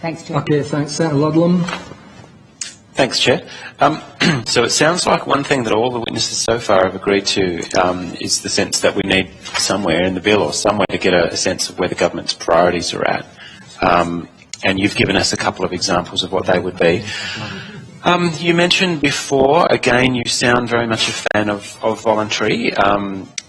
Thanks, Chair. Okay, thanks. Senator Ludlam. Thanks, Chair. So it sounds like one thing that all the witnesses so far have agreed to is the sense that we need somewhere in the bill or somewhere to get a sense of where the government's priorities are at. And you've given us a couple of examples of what they would be. You mentioned before, again, you sound very much a fan of voluntary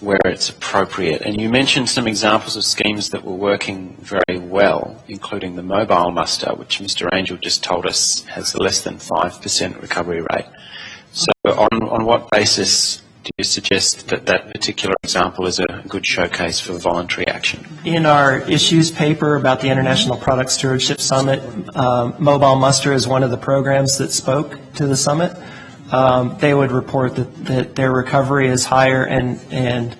where it's appropriate. And you mentioned some examples of schemes that were working very well, including the mobile muster, which Mr. Angel just told us has a less than 5% recovery rate. So on what basis do you suggest that that particular example is a good showcase for voluntary action? In our issues paper about the International Product Stewardship Summit, Mobile Muster is one of the programs that spoke to the summit. They would report that their recovery is higher, and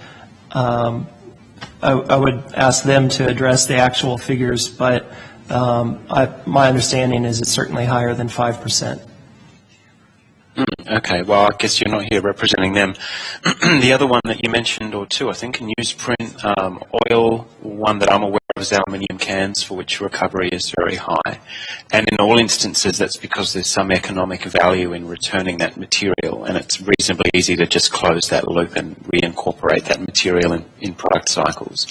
I would ask them to address the actual figures, but my understanding is it's certainly higher than 5%. Okay, well, I guess you're not here representing them. The other one that you mentioned, or two, I think, in newsprint, oil, one that I'm aware of is aluminium cans, for which recovery is very high. And in all instances, that's because there's some economic value in returning that material, and it's reasonably easy to just close that loop and reincorporate that material in product cycles.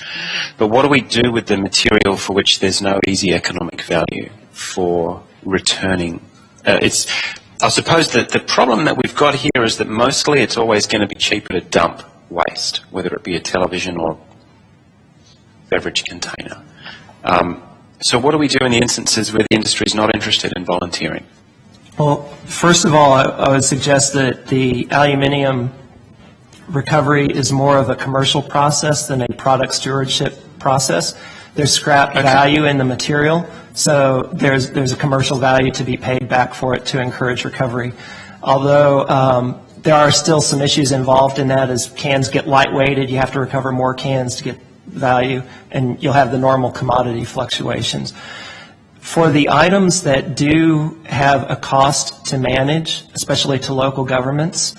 But what do we do with the material for which there's no easy economic value for returning? I suppose that the problem that we've got here is that mostly it's always going to be cheaper to dump waste, whether it be a television or beverage container. So what do we do in the instances where the industry is not interested in volunteering? Well, first of all, I would suggest that the aluminium recovery is more of a commercial process than a product stewardship process. There's scrap value in the material, so there's a commercial value to be paid back for it to encourage recovery. Although there are still some issues involved in that. As cans get lightweighted, you have to recover more cans to get value, and you'll have the normal commodity fluctuations. For the items that do have a cost to manage, especially to local governments,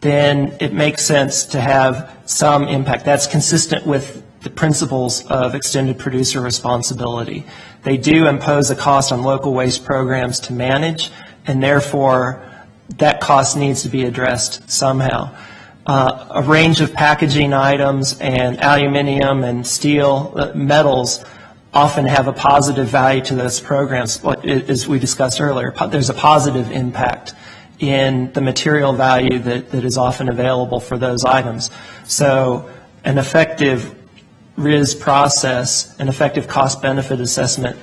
then it makes sense to have some impact. That's consistent with the principles of extended producer responsibility. They do impose a cost on local waste programs to manage, and therefore that cost needs to be addressed somehow. A range of packaging items and aluminium and steel, metals, often have a positive value to those programs. As we discussed earlier, there's a positive impact in the material value that is often available for those items. So an effective RIS process, an effective cost-benefit assessment,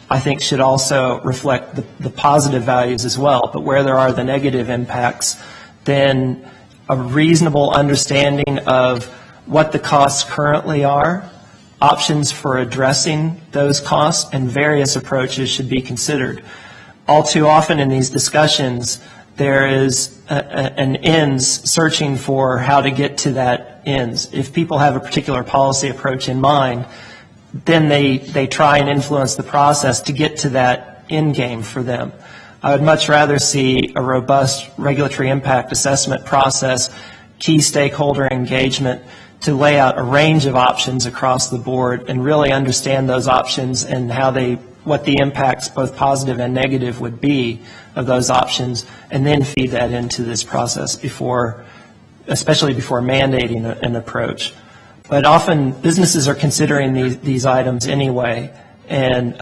I think should also reflect the positive values as well. But where there are the negative impacts, then a reasonable understanding of what the costs currently are, options for addressing those costs, and various approaches should be considered. All too often in these discussions, there is an ends searching for how to get to that ends. If people have a particular policy approach in mind, then they try and influence the process to get to that end game for them. I would much rather see a robust regulatory impact assessment process, key stakeholder engagement, to lay out a range of options across the board and really understand those options and what the impacts, both positive and negative, would be of those options, and then feed that into this process especially before mandating an approach. But often businesses are considering these items anyway, and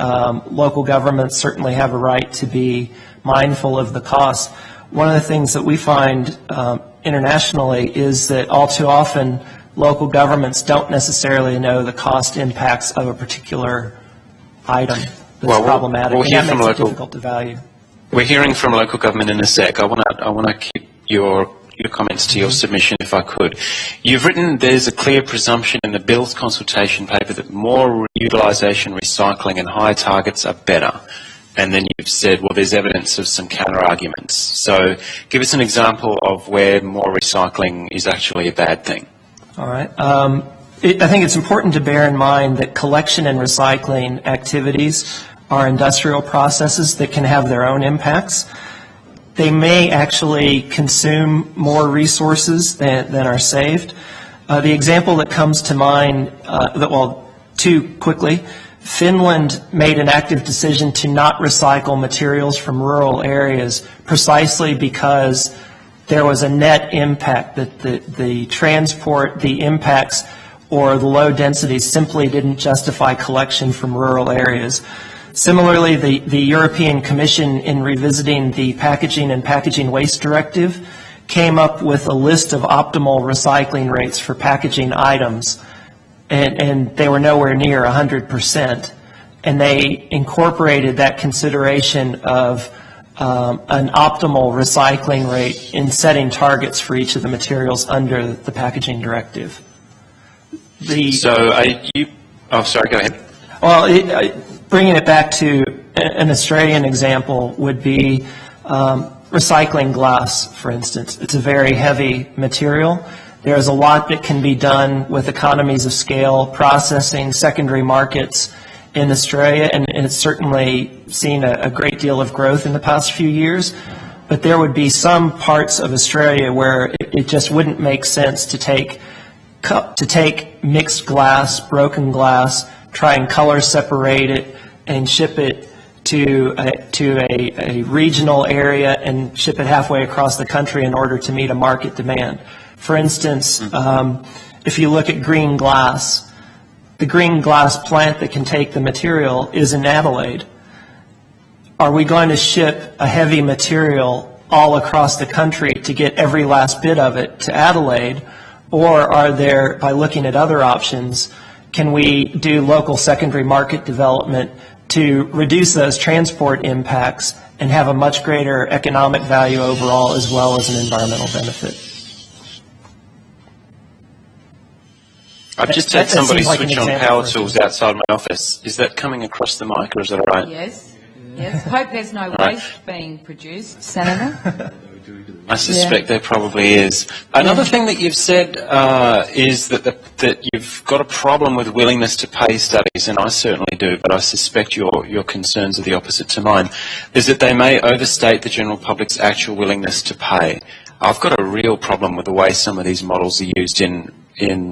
local governments certainly have a right to be mindful of the costs. One of the things that we find internationally is that all too often local governments don't necessarily know the cost impacts of a particular item that's problematic, and that makes it difficult to value. We're hearing from local government in a sec. I want to keep your comments to your submission, if I could. You've written there's a clear presumption in the Bill's consultation paper that more utilisation, recycling and higher targets are better. And then you've said, well, there's evidence of some counter-arguments. So give us an example of where more recycling is actually a bad thing. All right. I think it's important to bear in mind that collection and recycling activities are industrial processes that can have their own impacts. They may actually consume more resources than are saved. The example that comes to mind, two quickly. Finland made an active decision to not recycle materials from rural areas precisely because there was a net impact, that the transport, the impacts, or the low densities simply didn't justify collection from rural areas. Similarly, the European Commission, in revisiting the Packaging and Packaging Waste Directive, came up with a list of optimal recycling rates for packaging items, and they were nowhere near 100%. And they incorporated that consideration of an optimal recycling rate in setting targets for each of the materials under the Packaging Directive. Oh, sorry, go ahead. Well, bringing it back to an Australian example would be recycling glass, for instance. It's a very heavy material. There's a lot that can be done with economies of scale, processing, secondary markets in Australia, and it's certainly seen a great deal of growth in the past few years. But there would be some parts of Australia where it just wouldn't make sense to take mixed glass, broken glass, try and color separate it, and ship it to a regional area and ship it halfway across the country in order to meet a market demand. For instance, if you look at green glass, the green glass plant that can take the material is in Adelaide. Are we going to ship a heavy material all across the country to get every last bit of it to Adelaide? Or are there, by looking at other options, can we do local secondary market development to reduce those transport impacts and have a much greater economic value overall as well as an environmental benefit? I've just had somebody switch on power tools outside my office. Is that coming across the mic, or is that all right? Yes. Yes. Hope there's no waste being produced, Senator. I suspect there probably is. Another thing that you've said is that you've got a problem with willingness to pay studies, and I certainly do, but I suspect your concerns are the opposite to mine, is that they may overstate the general public's actual willingness to pay. I've got a real problem with the way some of these models are used in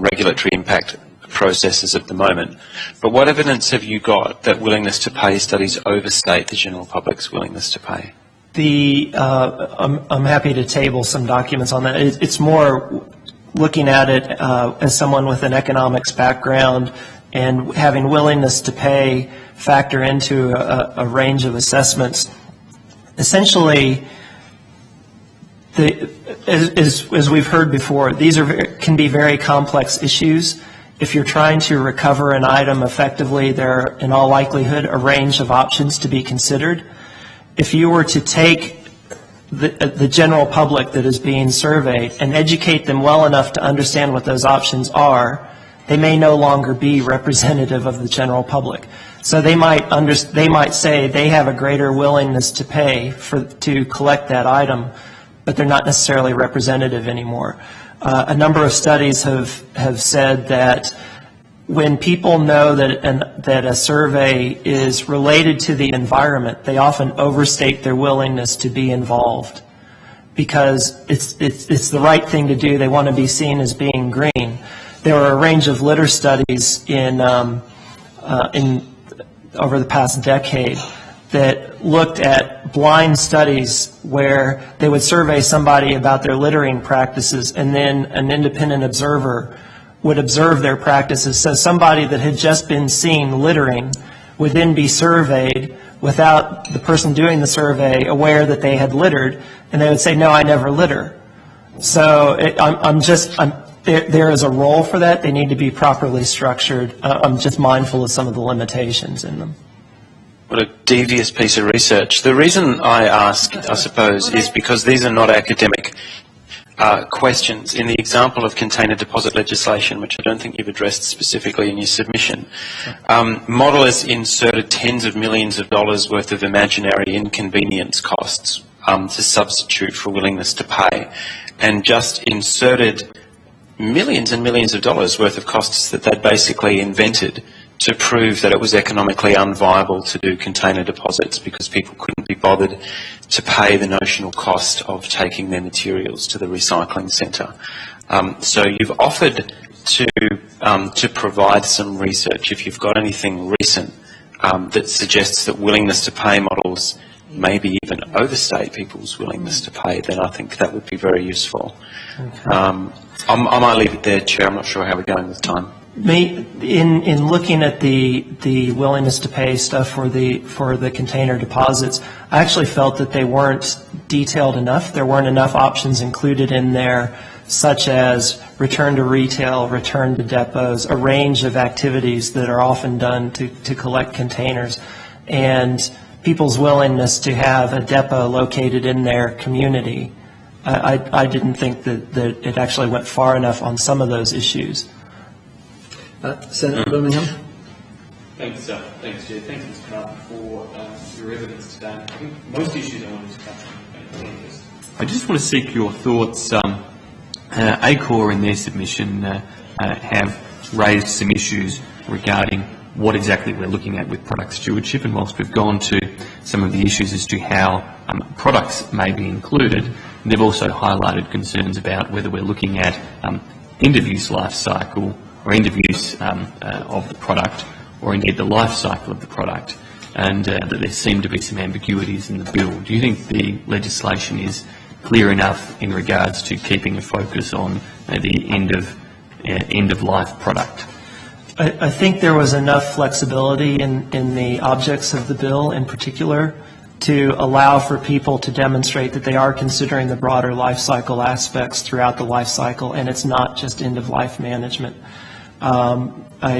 regulatory impact processes at the moment. But what evidence have you got that willingness to pay studies overstate the general public's willingness to pay? I'm happy to table some documents on that. It's more looking at it as someone with an economics background and having willingness to pay factor into a range of assessments. Essentially, as we've heard before, these can be very complex issues. If you're trying to recover an item effectively, there are, in all likelihood, a range of options to be considered. If you were to take the general public that is being surveyed and educate them well enough to understand what those options are, they may no longer be representative of the general public. So they might say they have a greater willingness to pay to collect that item, but they're not necessarily representative anymore. A number of studies have said that when people know that a survey is related to the environment, they often overstate their willingness to be involved because it's the right thing to do. They want to be seen as being green. There are a range of litter studies over the past decade that looked at blind studies where they would survey somebody about their littering practices, and then an independent observer would observe their practices. So somebody that had just been seen littering would then be surveyed without the person doing the survey aware that they had littered, and they would say, "No, I never litter." So there is a role for that. They need to be properly structured. I'm just mindful of some of the limitations in them. What a devious piece of research. The reason I ask, I suppose, is because these are not academic questions. In the example of container deposit legislation, which I don't think you've addressed specifically in your submission, model has inserted tens of millions of dollars worth of imaginary inconvenience costs to substitute for willingness to pay, and just inserted millions and millions of dollars worth of costs that they'd basically invented to prove that it was economically unviable to do container deposits because people couldn't be bothered to pay the notional cost of taking their materials to the recycling centre. So you've offered to to provide some research, if you've got anything recent that suggests that willingness to pay models maybe even overstate people's willingness to pay, then I think that would be very useful. Okay. I might leave it there, Chair. I'm not sure how we're going with time. In looking at the willingness to pay stuff for the container deposits, I actually felt that they weren't detailed enough. There weren't enough options included in there, such as return to retail, return to depots, a range of activities that are often done to collect containers, and people's willingness to have a depot located in their community. I didn't think that it actually went far enough on some of those issues. Senator Birmingham. Thanks, Chair. Thanks, Mr. Martin, for your evidence today. I think most issues I wanted to touch on. I just want to seek your thoughts. ACOR in their submission have raised some issues regarding what exactly we're looking at with product stewardship, and whilst we've gone to some of the issues as to how products may be included, they've also highlighted concerns about whether we're looking at end-of-use life cycle or end-of-use of the product, or indeed the life cycle of the product, and that there seem to be some ambiguities in the bill. Do you think the legislation is clear enough in regards to keeping a focus on the end-of-life product? I think there was enough flexibility in the objects of the bill in particular to allow for people to demonstrate that they are considering the broader life cycle aspects throughout the life cycle, and it's not just end-of-life management. That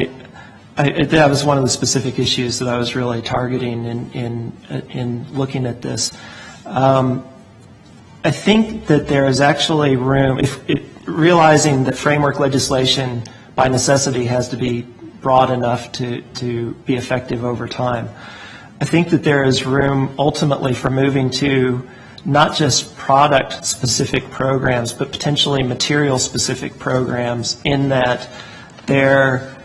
was one of the specific issues that I was really targeting in looking at this. I think that there is actually room, realizing that framework legislation by necessity has to be broad enough to be effective over time. I think that there is room ultimately for moving to not just product-specific programs, but potentially material-specific programs, in that there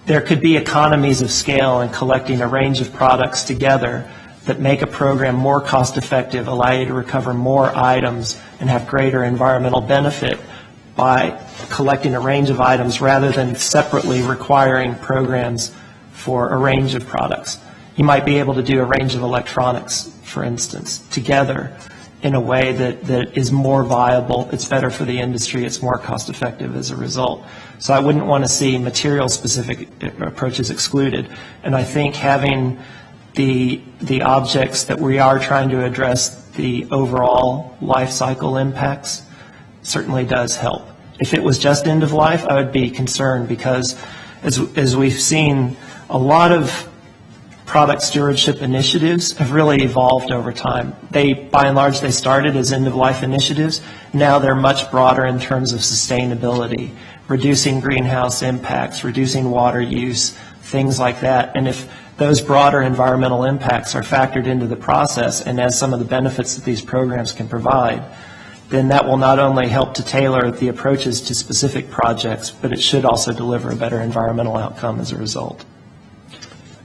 could be economies of scale in collecting a range of products together that make a program more cost-effective, allow you to recover more items, and have greater environmental benefit by collecting a range of items rather than separately requiring programs for a range of products. You might be able to do a range of electronics, for instance, together in a way that is more viable. It's better for the industry. It's more cost-effective as a result. So I wouldn't want to see material-specific approaches excluded. And I think having the objects that we are trying to address the overall life cycle impacts certainly does help. If it was just end of life, I would be concerned, because as we've seen, a lot of product stewardship initiatives have really evolved over time. By and large, they started as end-of-life initiatives. Now they're much broader in terms of sustainability, reducing greenhouse impacts, reducing water use, things like that. And if those broader environmental impacts are factored into the process, and as some of the benefits that these programs can provide, then that will not only help to tailor the approaches to specific projects, but it should also deliver a better environmental outcome as a result.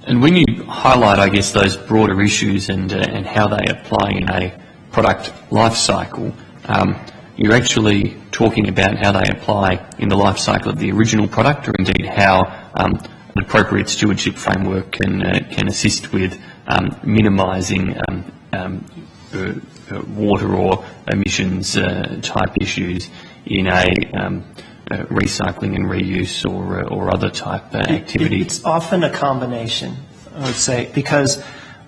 And when you highlight, I guess, those broader issues and how they apply in a product life cycle, you're actually talking about how they apply in the life cycle of the original product, or indeed how an appropriate stewardship framework can assist with minimising water or emissions type issues in a recycling and reuse or other type activity? It's often a combination, I would say, because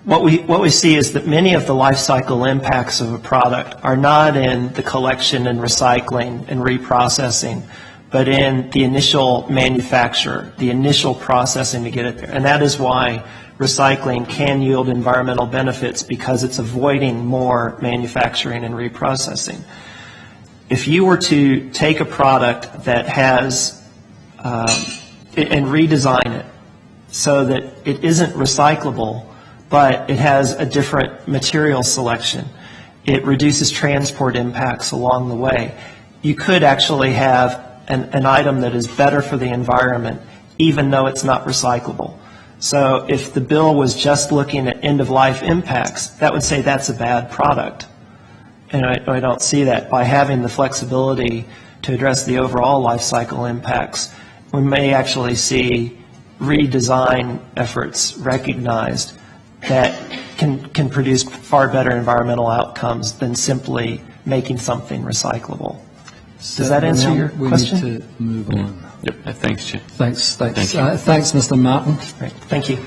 what we see is that many of the life cycle impacts of a product are not in the collection and recycling and reprocessing, but in the initial manufacture, the initial processing to get it there. And that is why recycling can yield environmental benefits, because it's avoiding more manufacturing and reprocessing. If you were to take a product that has and redesign it so that it isn't recyclable, but it has a different material selection, it reduces transport impacts along the way, you could actually have an item that is better for the environment, even though it's not recyclable. So if the bill was just looking at end-of-life impacts, that would say that's a bad product. And I don't see that. By having the flexibility to address the overall life cycle impacts, we may actually see redesign efforts recognized that can produce far better environmental outcomes than simply making something recyclable. Does that answer your question? We need to move on. Yep. Thanks, Chair. Thanks, Thank you. thanks, Mr. Martin. Great. Thank you.